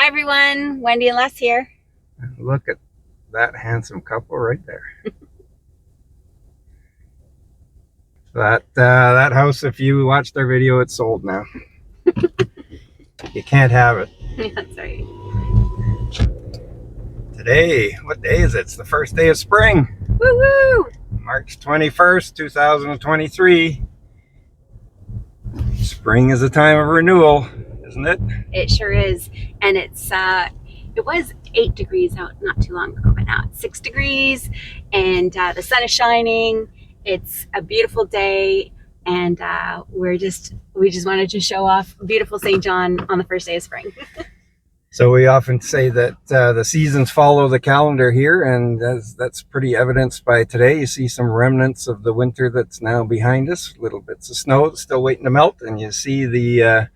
Hi everyone, Wendy and Les here. Look at that handsome couple right there. That house, if you watched our video, it's sold now. You can't have it. That's right. Today, what day is it? It's the first day of spring. Woo-woo! March 21st, 2023. Spring is a time of renewal, isn't it? It sure is. And it was 8 degrees out not too long ago, but now it's 6 degrees and the sun is shining. It's a beautiful day, and we just wanted to show off beautiful St. John on the first day of spring. So we often say that the seasons follow the calendar here, and that's pretty evidenced by today. You see some remnants of the winter that's now behind us, little bits of snow that's still waiting to melt, and you see the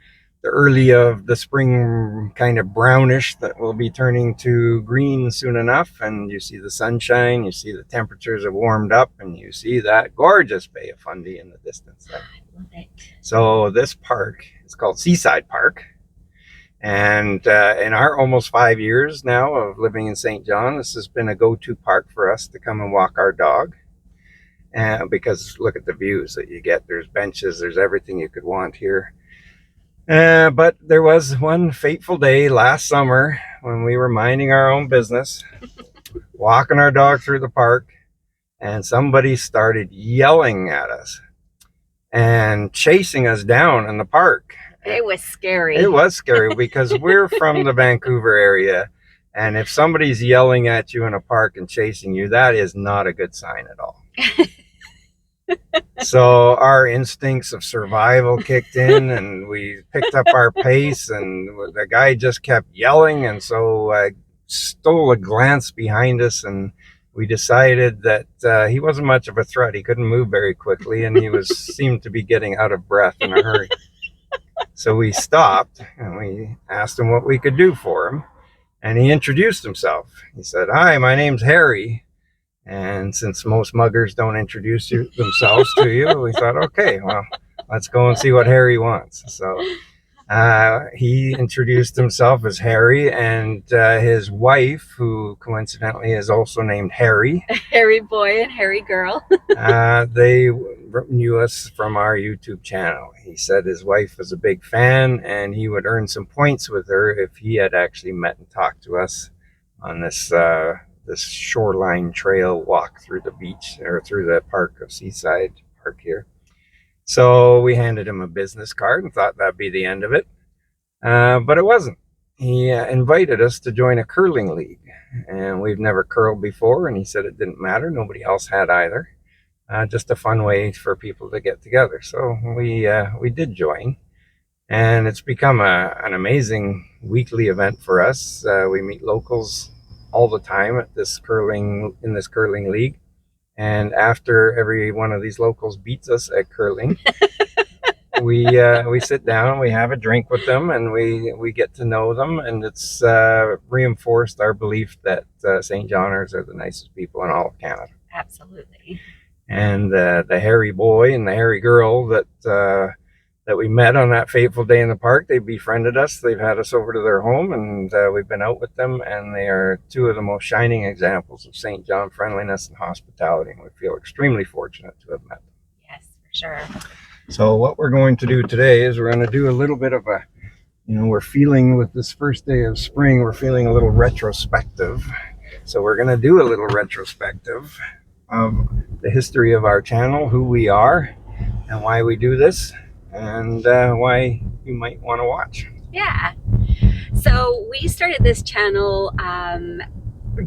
early of the spring kind of brownish that will be turning to green soon enough, and you see the sunshine, you see the temperatures have warmed up, and you see that gorgeous Bay of Fundy in the distance there. I love it. So this park is called Seaside Park. And in our almost 5 years now of living in St. John, this has been a go-to park for us to come and walk our dog. Because look at the views that you get. There's benches, there's everything you could want here. But there was one fateful day last summer when we were minding our own business, walking our dog through the park, and somebody started yelling at us and chasing us down in the park. It was scary. It was scary because we're from the Vancouver area, and if somebody's yelling at you in a park and chasing you, that is not a good sign at all. So our instincts of survival kicked in, and we picked up our pace, and the guy just kept yelling, and so I stole a glance behind us, and we decided that he wasn't much of a threat. He couldn't move very quickly, and he seemed to be getting out of breath in a hurry. So we stopped and we asked him what we could do for him. And he introduced himself. He said, "Hi, my name's Harry." And since most muggers don't introduce themselves to you, we thought, okay, well, let's go and see what Harry wants. So he introduced himself as Harry, and his wife, who coincidentally is also named Harry. Harry boy and Harry girl. They knew us from our YouTube channel. He said his wife was a big fan, and he would earn some points with her if he had actually met and talked to us on this shoreline trail walk through the beach, or through the park of Seaside Park here. So we handed him a business card and thought that'd be the end of it. But it wasn't. He invited us to join a curling league, and we've never curled before, and he said it didn't matter. Nobody else had either. Just a fun way for people to get together. So we did join, and it's become an amazing weekly event for us. We meet locals all the time in this curling league. And after every one of these locals beats us at curling, we sit down, we have a drink with them, and we get to know them, and it's reinforced our belief that St. Johners are the nicest people in all of Canada. Absolutely. And the hairy boy and the hairy girl that we met on that fateful day in the park, they befriended us. They've had us over to their home, and we've been out with them, and they are two of the most shining examples of St. John friendliness and hospitality, and we feel extremely fortunate to have met them. Yes, for sure. So what we're going to do today is we're going to do a little bit of we're feeling, with this first day of spring, we're feeling a little retrospective. So we're going to do a little retrospective of the history of our channel, who we are, and why we do this, and why you might want to watch. Yeah. So we started this channel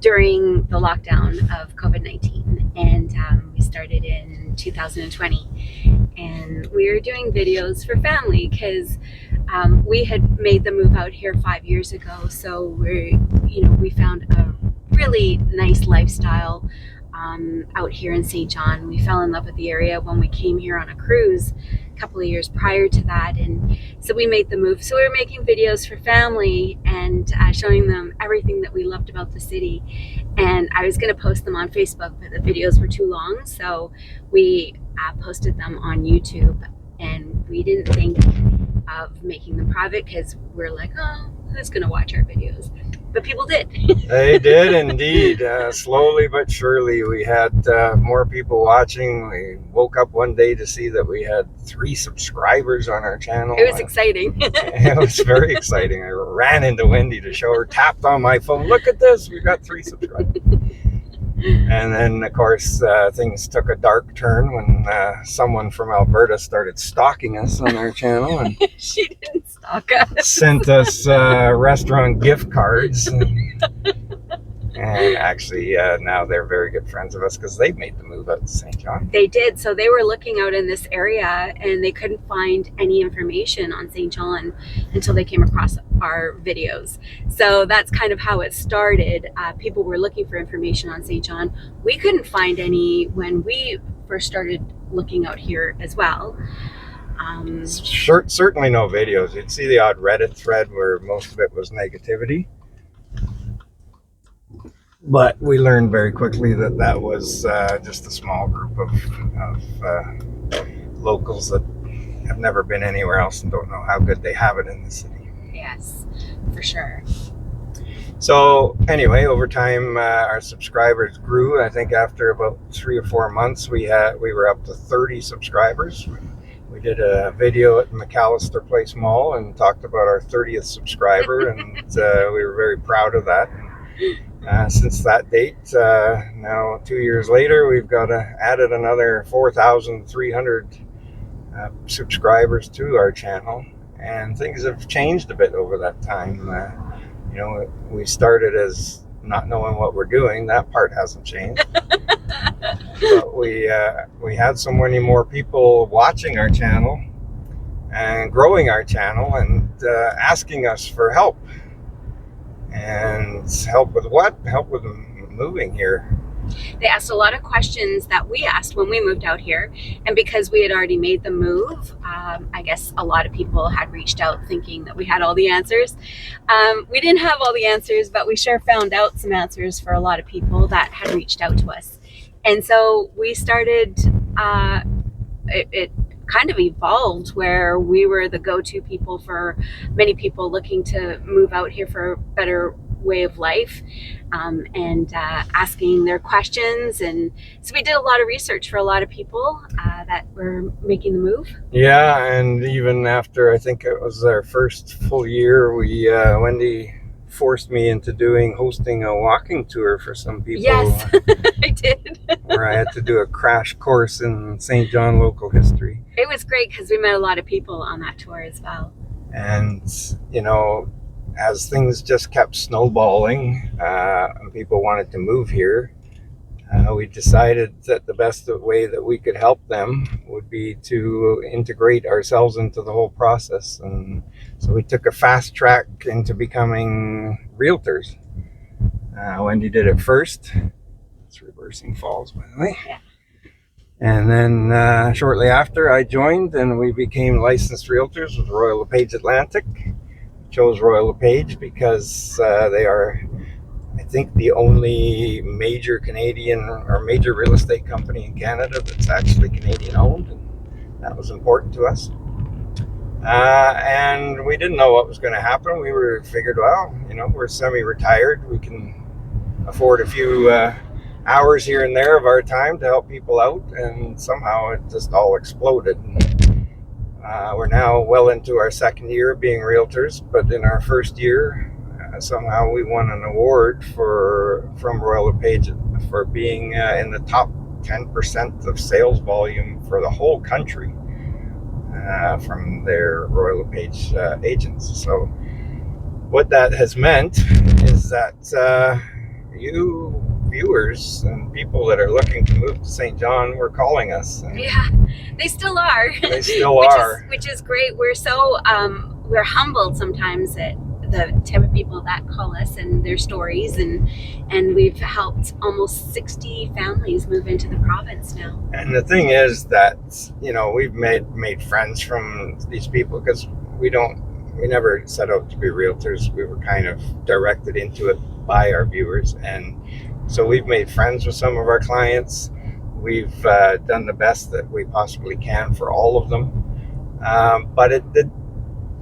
during the lockdown of COVID-19, and we started in 2020, and we were doing videos for family because we had made the move out here 5 years ago. So we found a really nice lifestyle out here in St. John. We fell in love with the area when we came here on a cruise a couple of years prior to that, and so we made the move. So we were making videos for family and showing them everything that we loved about the city, and I was going to post them on Facebook, but the videos were too long, so we posted them on YouTube, and we didn't think of making them private because we're like, oh, who's going to watch our videos? But people did. They did indeed. Slowly but surely, we had more people watching. We woke up one day to see that we had 3 subscribers on our channel. It was exciting. It was very exciting. I ran into Wendy to show her, tapped on my phone. Look at this, we got 3 subscribers. And then, of course, things took a dark turn when someone from Alberta started stalking us on our channel and She didn't stalk us. sent us restaurant gift cards. And actually, now they're very good friends of us because they made the move out to St. John. They did. So they were looking out in this area and they couldn't find any information on St. John until they came across our videos. So that's kind of how it started. People were looking for information on St. John. We couldn't find any when we first started looking out here as well. Certainly no videos. You'd see the odd Reddit thread where most of it was negativity. But we learned very quickly that that was just a small group of locals that have never been anywhere else and don't know how good they have it in the city. Yes, for sure. So anyway, over time, our subscribers grew. I think after about 3 or 4 months, we were up to 30 subscribers. We did a video at McAllister Place Mall and talked about our 30th subscriber, and we were very proud of that. Since that date, now 2 years later, we've got added another 4,300 subscribers to our channel, and things have changed a bit over that time. We started as not knowing what we're doing. That part hasn't changed. But we had so many more people watching our channel and growing our channel and asking us for help. And help with what? Help with moving here. They asked a lot of questions that we asked when we moved out here, and because we had already made the move, I guess a lot of people had reached out thinking that we had all the answers. We didn't have all the answers, but we sure found out some answers for a lot of people that had reached out to us. And so we started, it kind of evolved where we were the go-to people for many people looking to move out here for a better way of life, and asking their questions. And so we did a lot of research for a lot of people that were making the move. Yeah, and even after, I think it was our first full year, Wendy forced me into hosting a walking tour for some people. Yes, I did. Where I had to do a crash course in St. John local history. It was great because we met a lot of people on that tour as well. And, as things just kept snowballing, and people wanted to move here, we decided that the best way that we could help them would be to integrate ourselves into the whole process. And so we took a fast track into becoming realtors. Wendy did it first. It's reversing falls, by the way. Yeah. And then shortly after, I joined, and we became licensed realtors with Royal LePage Atlantic. Chose Royal LePage because they are, I think, the only major Canadian or major real estate company in Canada that's actually Canadian owned, and that was important to us. And we didn't know what was going to happen. We figured, well, we're semi-retired. We can afford a few hours here and there of our time to help people out, and somehow it just all exploded. We're now well into our second year of being realtors, but in our first year, somehow we won an award from Royal LePage for being in the top 10% of sales volume for the whole country from their Royal LePage agents. So what that has meant is that you viewers and people that are looking to move to St. John were calling us. Yeah, they still are. They still are. Which is great. We're so we're humbled sometimes at the type of people that call us and their stories, and we've helped almost 60 families move into the province now. And the thing is that we've made friends from these people because we never set out to be realtors. We were kind of directed into it by our viewers, and so we've made friends with some of our clients. We've done the best that we possibly can for all of them. But it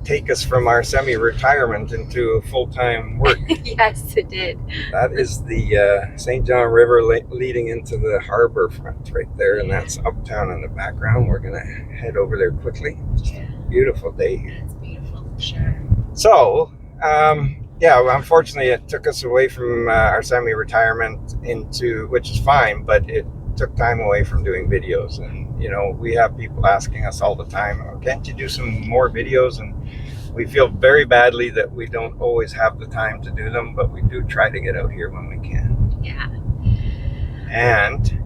take us from our semi-retirement into full-time work. Yes, it did. That is the St. John River leading into the harbor front right there, and that's Uptown in the background. We're gonna head over there quickly. Yeah, Beautiful day here. it's beautiful for sure. So, yeah, well, unfortunately, it took us away from our semi-retirement into, which is fine, but it took time away from doing videos. And, you know, we have people asking us all the time, oh, can't you do some more videos? And we feel very badly that we don't always have the time to do them, but we do try to get out here when we can. Yeah. And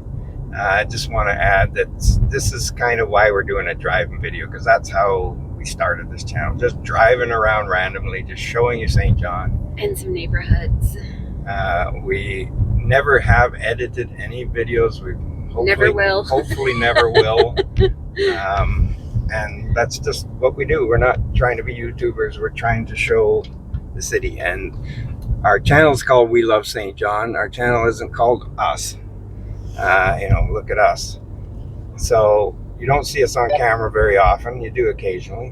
I just want to add that this is kind of why we're doing a driving video, because that's how we started this channel, just driving around randomly, just showing you St. John and some neighborhoods. We never have edited any videos. We never will. Hopefully never will. And that's just what we do. We're not trying to be YouTubers. We're trying to show the city. And our channel is called We Love St. John. Our channel isn't called Us. Look at us. So you don't see us on camera very often. You do occasionally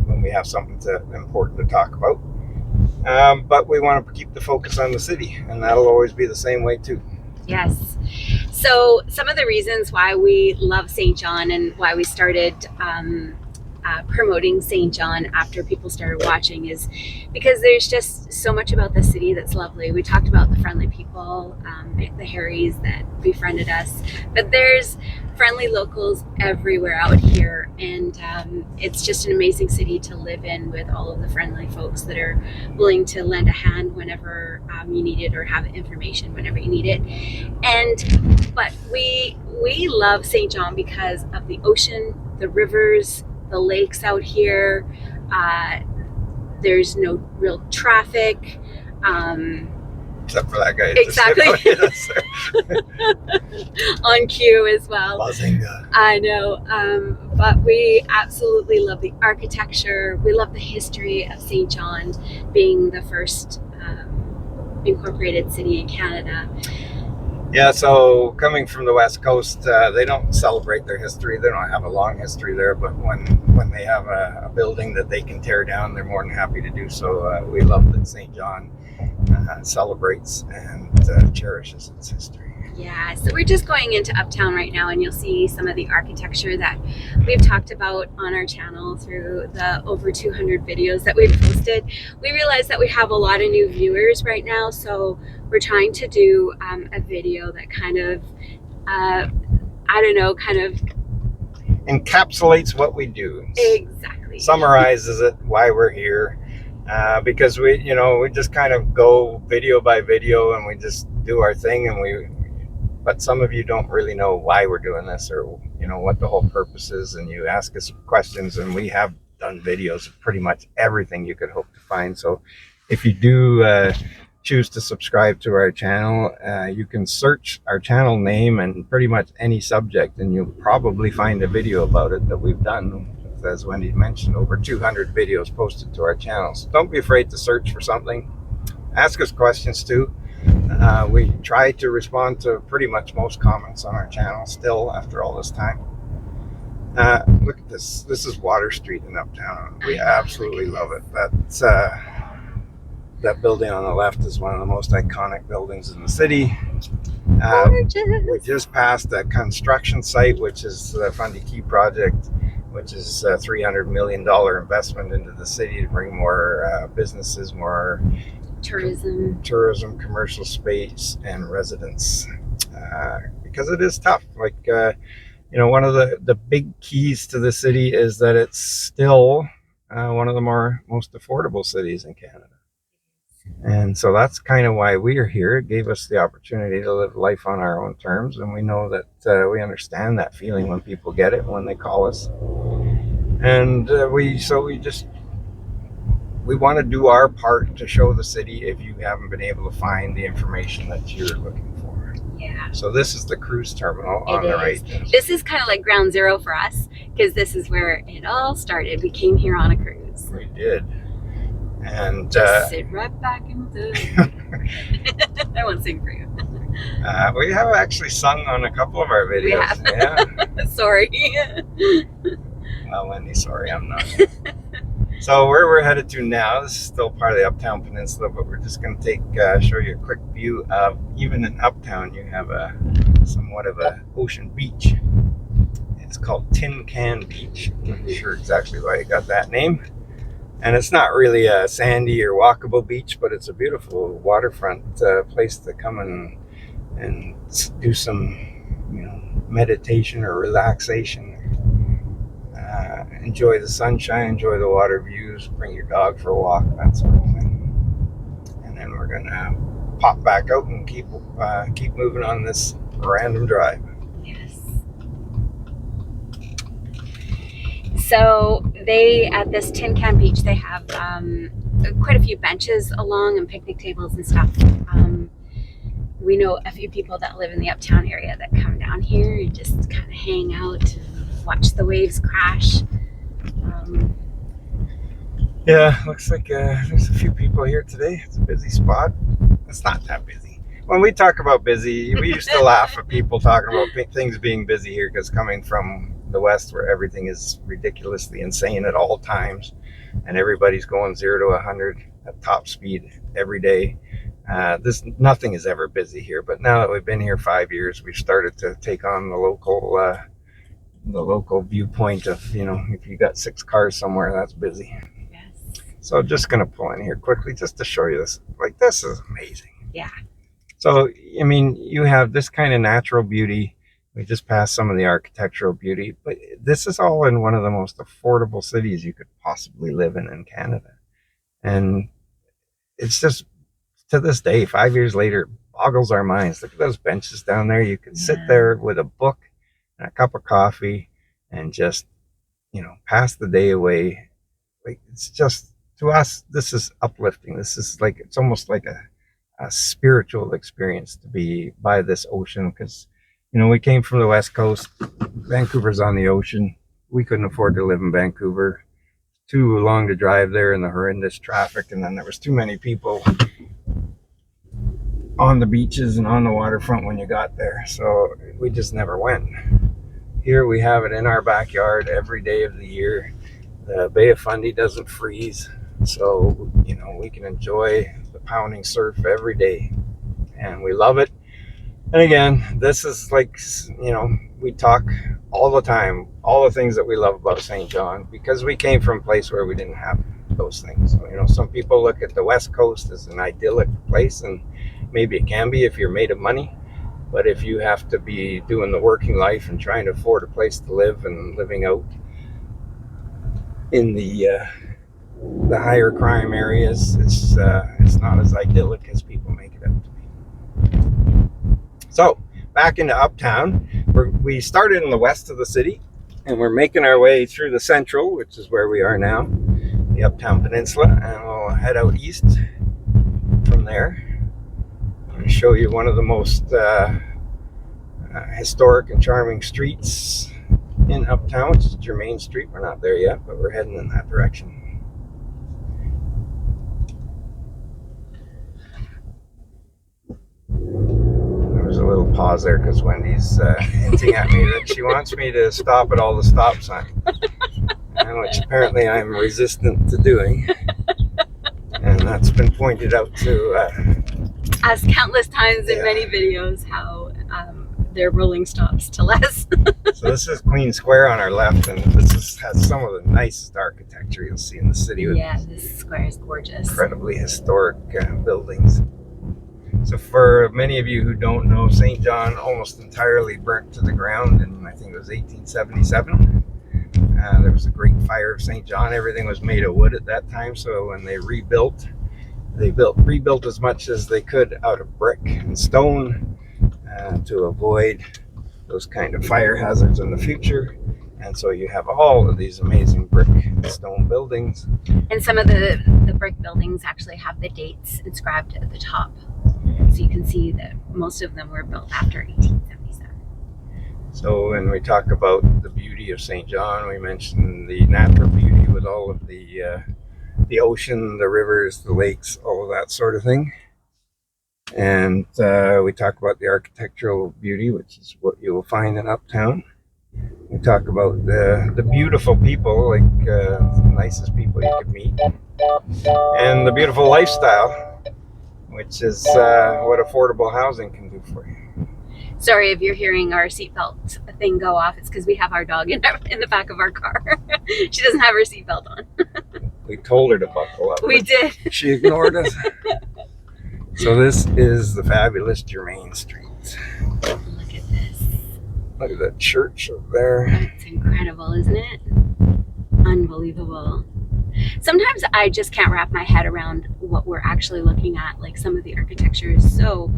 when we have something important to talk about. But we want to keep the focus on the city, and that'll always be the same way too. Yes. So some of the reasons why we love St. John and why we started promoting St. John after people started watching is because there's just so much about the city that's lovely. We talked about the friendly people, the Harrys that befriended us, but there's friendly locals everywhere out here, and it's just an amazing city to live in with all of the friendly folks that are willing to lend a hand whenever you need it, or have information whenever you need it. But we love St. John because of the ocean, the rivers, the lakes out here. There's no real traffic. Except for that guy. Exactly. On cue as well. Bazinga. I know. But we absolutely love the architecture. We love the history of St. John being the first incorporated city in Canada. Yeah, so coming from the West Coast, they don't celebrate their history. They don't have a long history there, but when they have a building that they can tear down, they're more than happy to do so. We love that St. John celebrates and cherishes its history. Yeah, so we're just going into Uptown right now, and you'll see some of the architecture that we've talked about on our channel through the over 200 videos that we've posted. We realize that we have a lot of new viewers right now, so we're trying to do a video that kind of, kind of encapsulates what we do. Exactly. Summarizes it, why we're here. Because we just kind of go video by video and we just do our thing, but some of you don't really know why we're doing this, or what the whole purpose is, and you ask us questions, and we have done videos of pretty much everything you could hope to find. So if you do choose to subscribe to our channel, you can search our channel name and pretty much any subject, and you'll probably find a video about it that we've done. As Wendy mentioned, over 200 videos posted to our channel. So don't be afraid to search for something. Ask us questions too. We try to respond to pretty much most comments on our channel still after all this time. Look at this. This is Water Street in Uptown. We absolutely love it. That building on the left is one of the most iconic buildings in the city. We just passed a construction site, which is the Fundy Key project, which is a $300 million investment into the city to bring more businesses, more tourism, commercial space, and residents. Because it is tough. One of the big keys to the city is that it's still one of the most affordable cities in Canada. And so that's kind of why we are here. It gave us the opportunity to live life on our own terms, and we know that we understand that feeling when people get it, when they call us. And we want to do our part to show the city if you haven't been able to find the information that you're looking for. Yeah. So this is the cruise terminal on the right. This is kind of like ground zero for us, because this is where it all started. We came here on a cruise. We did. And just sit right back in the I won't sing for you. We have actually sung on a couple of our videos. We have. Yeah. Sorry. Well, Wendy, sorry, I'm not. So where we're headed to now, this is still part of the Uptown Peninsula, but we're just going to show you a quick view of, even in Uptown, you have a somewhat of a ocean beach. It's called Tin Can Beach. I'm not sure exactly why it got that name. And it's not really a sandy or walkable beach, but it's a beautiful waterfront place to come and do some, meditation or relaxation. Enjoy the sunshine, enjoy the water views, bring your dog for a walk, that sort of thing. And then we're gonna pop back out and keep moving on this random drive. Yes. So they, at this Tin Can Beach, they have quite a few benches along and picnic tables and stuff. We know a few people that live in the Uptown area that come down here and just kind of hang out, watch the waves crash. Yeah, looks like there's a few people here today. It's a busy spot. It's not that busy. When we talk about busy, we used to laugh at people talking about things being busy here, because coming from the West, where everything is ridiculously insane at all times, and everybody's going 0 to 100 at top speed every day. Nothing is ever busy here. But now that we've been here 5 years, we've started to take on the local viewpoint of, if you got 6 cars somewhere, that's busy. Yes. So just gonna pull in here quickly just to show you this. Like, this is amazing. Yeah. So, I mean, you have this kind of natural beauty. We just passed some of the architectural beauty, but this is all in one of the most affordable cities you could possibly live in Canada. And it's just, to this day, 5 years later, boggles our minds. Look at those benches down there. You could sit there with a book and a cup of coffee and just, pass the day away. Like, it's just, to us, this is uplifting. This is like, it's almost like a spiritual experience to be by this ocean, because, we came from the West Coast. Vancouver's on the ocean. We couldn't afford to live in Vancouver. Too long to drive there in the horrendous traffic, and then there was too many people on the beaches and on the waterfront when you got there, so we just never went. Here we have it in our backyard every day of the year. The Bay of Fundy doesn't freeze, so we can enjoy the pounding surf every day, and we love it. And again, this is like, we talk all the time, all the things that we love about St. John, because we came from a place where we didn't have those things. So, some people look at the West Coast as an idyllic place, and maybe it can be if you're made of money. But if you have to be doing the working life and trying to afford a place to live and living out in the higher crime areas, it's not as idyllic as people make it out to be. So back into Uptown, we started in the west of the city, and we're making our way through the central, which is where we are now, the Uptown Peninsula, and we'll head out east from there. I'm going to show you one of the most historic and charming streets in Uptown, which is Germain Street. We're not there yet, but we're heading in that direction. There's a little pause there because Wendy's hinting at me that she wants me to stop at all the stop signs, which apparently I'm resistant to doing. And that's been pointed out to us countless times in many videos, how they're rolling stops to less. So this is Queen Square on our left, and has some of the nicest architecture you'll see in the city. Yeah, this square is gorgeous. Incredibly historic buildings. So for many of you who don't know, St. John almost entirely burnt to the ground in, I think it was 1877. There was a great fire of St. John. Everything was made of wood at that time, so when they rebuilt as much as they could out of brick and stone to avoid those kind of fire hazards in the future. And so you have all of these amazing brick and stone buildings. And some of the brick buildings actually have the dates inscribed at the top. So you can see that most of them were built after 1877. So when we talk about the beauty of St. John, we mentioned the natural beauty with all of the ocean, the rivers, the lakes, all of that sort of thing. And we talk about the architectural beauty, which is what you will find in Uptown. We talk about the beautiful people, like the nicest people you could meet, and the beautiful lifestyle, which is what affordable housing can do for you. Sorry if you're hearing our seatbelt thing go off. It's because we have our dog in the back of our car. She doesn't have her seatbelt on. We told her to buckle up. We did. She ignored us. So this is the fabulous Germain Street. Look at this. Look at that church over there. It's incredible, isn't it? Unbelievable. Sometimes I just can't wrap my head around what we're actually looking at. Like, some of the architecture is so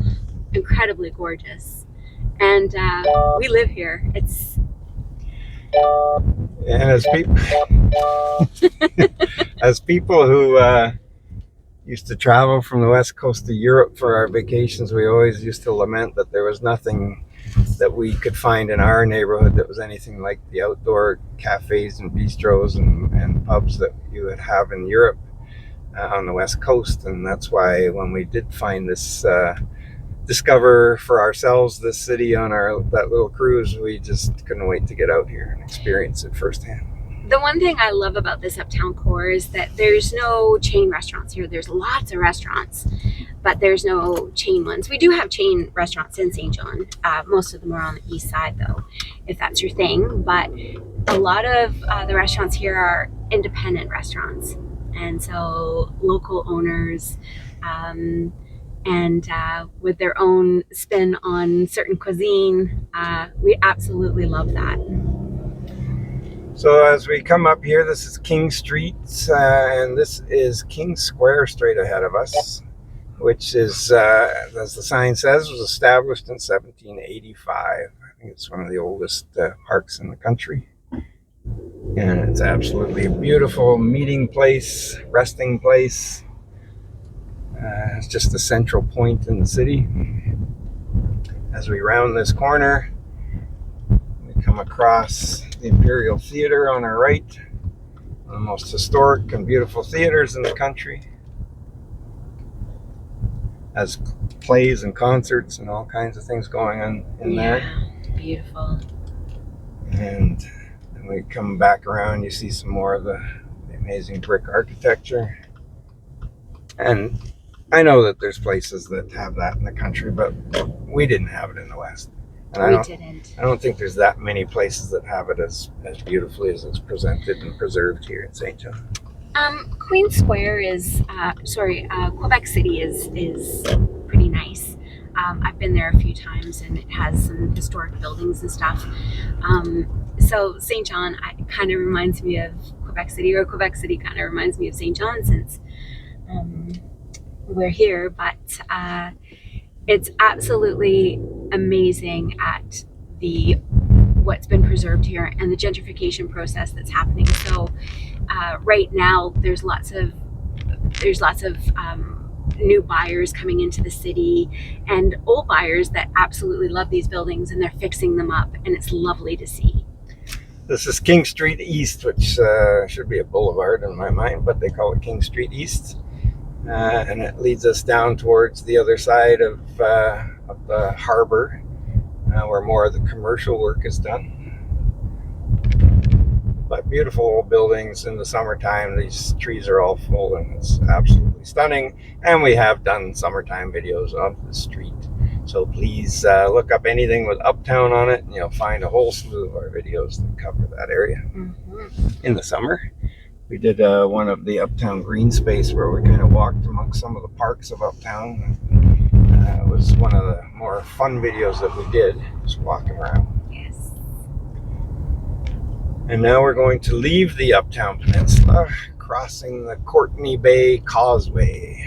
incredibly gorgeous. And we live here. It's... And as people who used to travel from the west coast of Europe for our vacations, we always used to lament that there was nothing that we could find in our neighborhood that was anything like the outdoor cafes and bistros and pubs that you would have in Europe on the west coast. And that's why when we did find this, discover for ourselves this city on that little cruise, we just couldn't wait to get out here and experience it firsthand. The one thing I love about this Uptown core is that there's no chain restaurants here. There's lots of restaurants, but there's no chain ones. We do have chain restaurants in St. John. Most of them are on the east side, though, if that's your thing. But a lot of the restaurants here are independent restaurants. And so local owners, and with their own spin on certain cuisine, we absolutely love that. So as we come up here, this is King Street, and this is King Square straight ahead of us, which is, as the sign says, was established in 1785. I think it's one of the oldest parks in the country. And it's absolutely a beautiful meeting place, resting place. It's just the central point in the city. As we round this corner, we come across the Imperial Theater on our right, one of the most historic and beautiful theaters in the country. Has plays and concerts and all kinds of things going on in there. Beautiful. And then we come back around, you see some more of the amazing brick architecture. And I know that there's places that have that in the country, but we didn't have it in the West. And I don't think there's that many places that have it as beautifully as it's presented and preserved here in St. John. Queen Square is, Quebec City is pretty nice. I've been there a few times, and it has some historic buildings and stuff. So St. John kind of reminds me of Quebec City, or Quebec City kind of reminds me of St. John, since we're here. But it's absolutely amazing at what's been preserved here and the gentrification process that's happening. So right now there's lots of new buyers coming into the city, and old buyers that absolutely love these buildings, and they're fixing them up, and it's lovely to see. This is King Street East, which should be a boulevard in my mind, but they call it King Street East. And it leads us down towards the other side of the harbor, where more of the commercial work is done. But beautiful old buildings in the summertime. These trees are all full, and it's absolutely stunning. And we have done summertime videos of the street. So please look up anything with Uptown on it, and you'll find a whole slew of our videos that cover that area. In the summer, we did one of the Uptown green space, where we kind of walked amongst some of the parks of Uptown. It was one of the more fun videos that we did, just walking around. Yes. And now we're going to leave the Uptown Peninsula, crossing the Courtney Bay Causeway.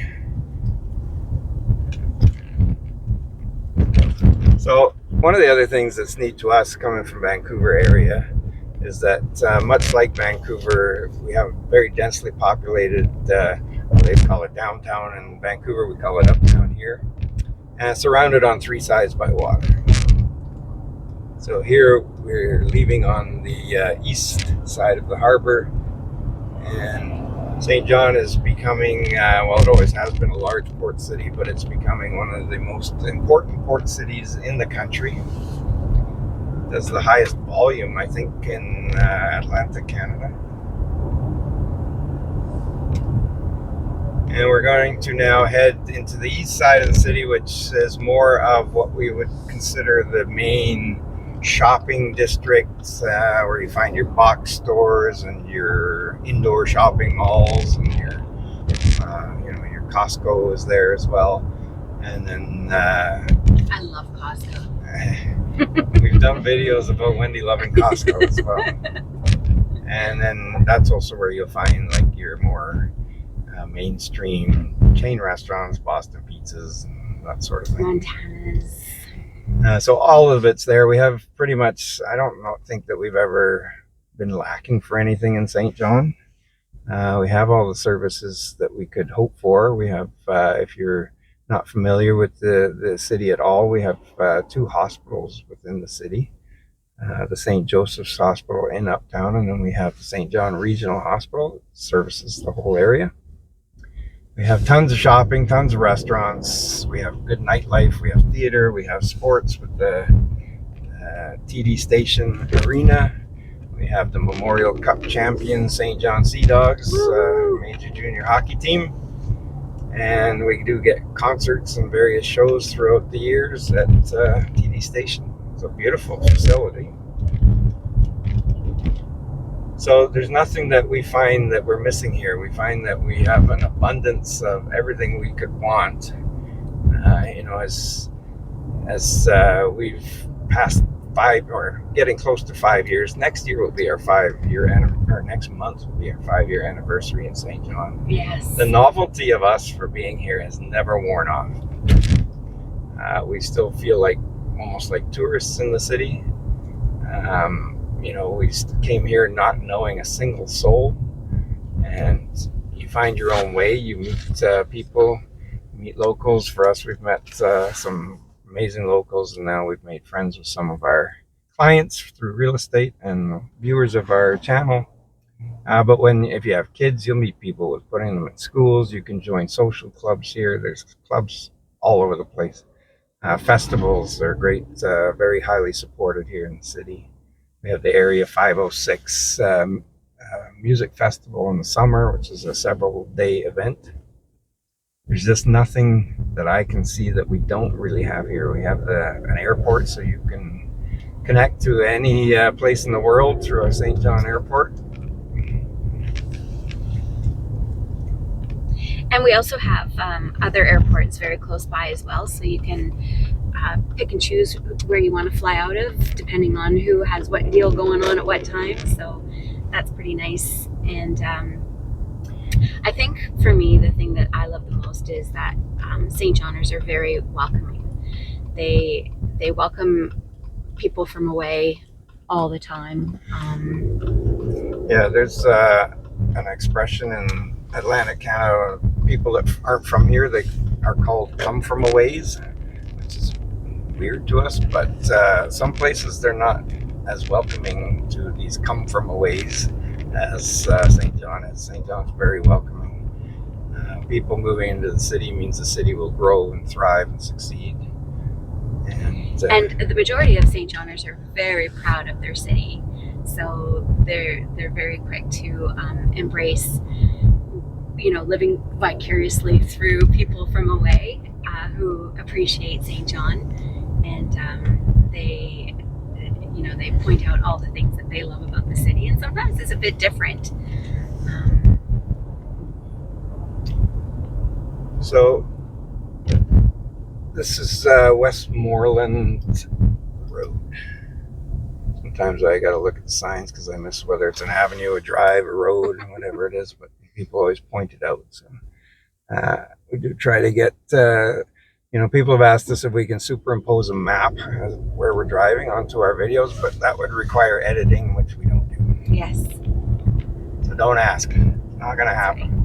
So one of the other things that's neat to us coming from Vancouver area is that much like Vancouver, we have very densely populated, they call it downtown in Vancouver, we call it Uptown here, and surrounded on three sides by water. So here we're leaving on the east side of the harbor, and St. John is becoming, well, it always has been a large port city, but it's becoming one of the most important port cities in the country. does the highest volume, I think, in Atlantic Canada. And we're going to now head into the east side of the city, which is more of what we would consider the main shopping districts, where you find your box stores and your indoor shopping malls, and your Costco is there as well. And then I love Costco. we've done videos about Wendy loving Costco as well. And then that's also where you'll find like your more mainstream chain restaurants, Boston Pizzas, and that sort of thing. Montana's. So all of it's there. We have pretty much, I don't think that we've ever been lacking for anything in St. John. We have all the services that we could hope for. We have, if you're not familiar with the city at all, we have 2 hospitals within the city. The St. Joseph's Hospital in Uptown, and then we have the St. John Regional Hospital that services the whole area. We have tons of shopping, tons of restaurants. We have good nightlife. We have theater. We have sports with the TD Station Arena. We have the Memorial Cup champion St. John Sea Dogs, major junior hockey team. And we do get concerts and various shows throughout the years at TD Station. It's a beautiful facility. So there's nothing that we find that we're missing here. We find that we have an abundance of everything we could want. As we've passed 5 or getting close to 5 years. Next year will be our 5-year or next month will be our 5-year anniversary in St. John. Yes. The novelty of us for being here has never worn off. We still feel like almost like tourists in the city. We came here not knowing a single soul, and you find your own way. You meet people, meet locals. For us, we've met some amazing locals, and now we've made friends with some of our clients through real estate and viewers of our channel. But if you have kids, you'll meet people with putting them in schools. You can join social clubs here. There's clubs all over the place. Festivals are great, very highly supported here in the city. We have the Area 506 music festival in the summer, which is a several-day event. There's just nothing that I can see that we don't really have here. We have an airport, so you can connect to any place in the world through our St. John airport. And we also have other airports very close by as well, so you can pick and choose where you want to fly out of, depending on who has what deal going on at what time. So that's pretty nice. And I think for me, the thing that I love the most is that St. Johners are very welcoming. They welcome people from away all the time. There's an expression in Atlantic Canada. People that aren't from here, they are called come from aways, which is weird to us, but some places they're not as welcoming to these come from aways as St. John is. St. John's very welcoming. People moving into the city means the city will grow and thrive and succeed. And the majority of St. Johners are very proud of their city, so they're very quick to embrace, living vicariously through people from away who appreciate St. John, and they point out all the things that they love about the city, and sometimes it's a bit different. So this is Westmoreland Road. Sometimes I got to look at the signs because I miss whether it's an avenue, a drive, a road, whatever it is, but people always point it out. So we do try to get, people have asked us if we can superimpose a map where we're driving onto our videos, but that would require editing, which we don't do. Yes. So don't ask. It's not going to happen.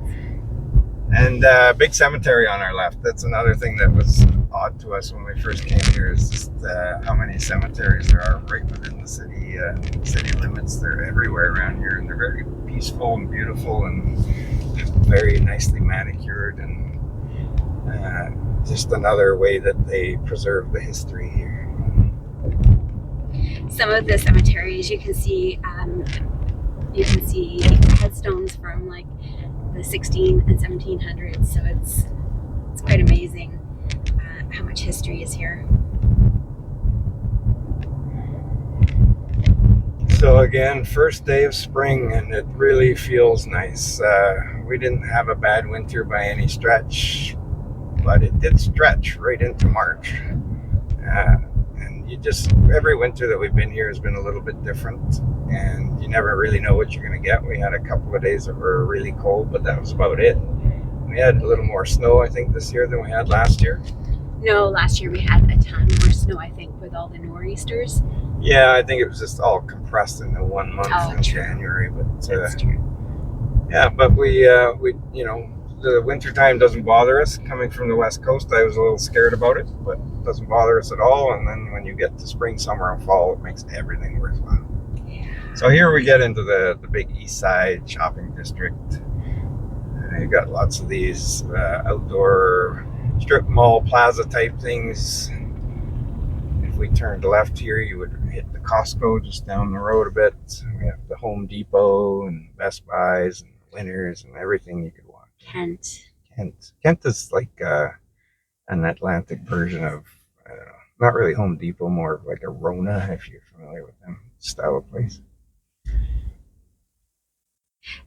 And big cemetery on our left. That's another thing that was odd to us when we first came here, is just how many cemeteries there are right within the city limits. They're everywhere around here, and they're very peaceful and beautiful and very nicely manicured, and just another way that they preserve the history here. some of the cemeteries you can see headstones from like the 16 and 1700s. So it's quite amazing how much history is here. So again, first day of spring, and it really feels nice. We didn't have a bad winter by any stretch, but it did stretch right into March. And every winter that we've been here has been a little bit different, and you never really know what you're going to get. We had a couple of days that were really cold, but that was about it. We had a little more snow, I think, this year than we had last year. No, last year we had a ton more snow, I think, with all the nor'easters. Yeah, I think it was just all compressed into 1 month in January. But that's true. Yeah, but we the winter time doesn't bother us. Coming from the West Coast, I was a little scared about it, but it doesn't bother us at all. And then when you get to spring, summer, and fall, it makes everything worthwhile. Yeah. So here we get into the big East Side shopping district. You got lots of these outdoor strip mall plaza type things. If we turned left here, you would hit the Costco just down the road a bit. We have the Home Depot and Best Buys and Winners and everything you could want. Kent is like an Atlantic version of, I don't know, not really Home Depot, more like a Rona, if you're familiar with them style of place.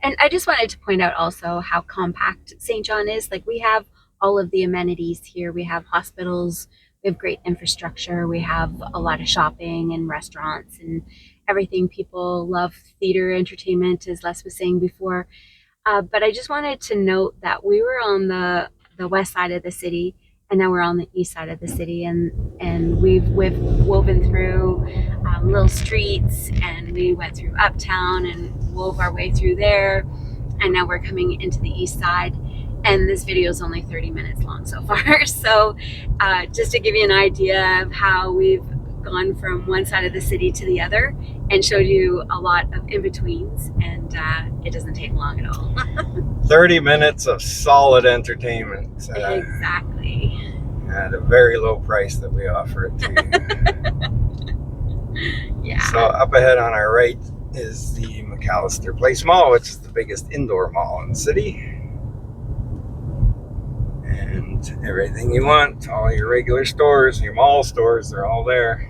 And I just wanted to point out also how compact St. John is. Like, we have all of the amenities here. We have hospitals, we have great infrastructure, we have a lot of shopping and restaurants and everything. People love theater, entertainment, as Les was saying before. But I just wanted to note that we were on the west side of the city, and now we're on the east side of the city, and we've woven through little streets, and we went through Uptown and wove our way through there, and now we're coming into the east side. And this video is only 30 minutes long so far. So just to give you an idea of how we've gone from one side of the city to the other, and showed you a lot of in-betweens, and it doesn't take long at all. 30 minutes of solid entertainment. Exactly. At a very low price that we offer it to you. Yeah. So up ahead on our right is the McAllister Place Mall, which is the biggest indoor mall in the city. And everything you want, all your regular stores, your mall stores, they're all there.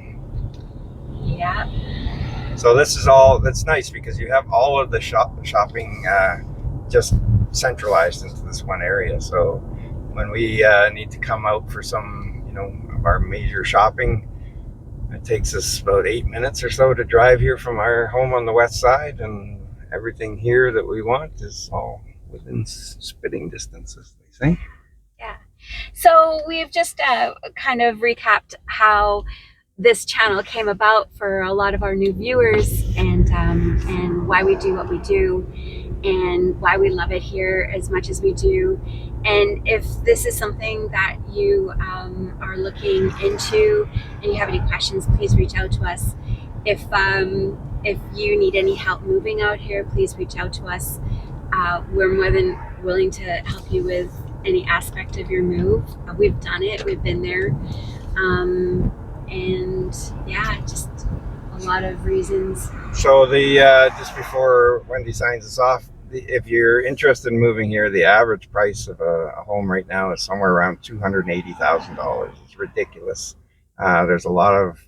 Yeah. So that's nice because you have all of the shopping just centralized into this one area. So when we need to come out for some, of our major shopping, it takes us about 8 minutes or so to drive here from our home on the west side, and everything here that we want is all within spitting distance, as they say. Yeah. So we've just kind of recapped how this channel came about for a lot of our new viewers, and why we do what we do, and why we love it here as much as we do. And if this is something that you are looking into and you have any questions, please reach out to us. If you need any help moving out here, please reach out to us. We're more than willing to help you with any aspect of your move. We've done it, we've been there. And yeah, just a lot of reasons. So just before Wendy signs us off, if you're interested in moving here, the average price of a home right now is somewhere around $280,000. It's ridiculous. There's a lot of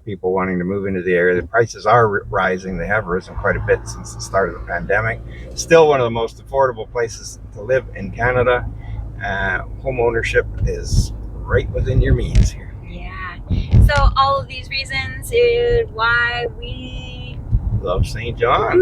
people wanting to move into the area. The prices are rising. They have risen quite a bit since the start of the pandemic. Still one of the most affordable places to live in Canada. Home ownership is right within your means here. Yeah. So all of these reasons is why we love St. John.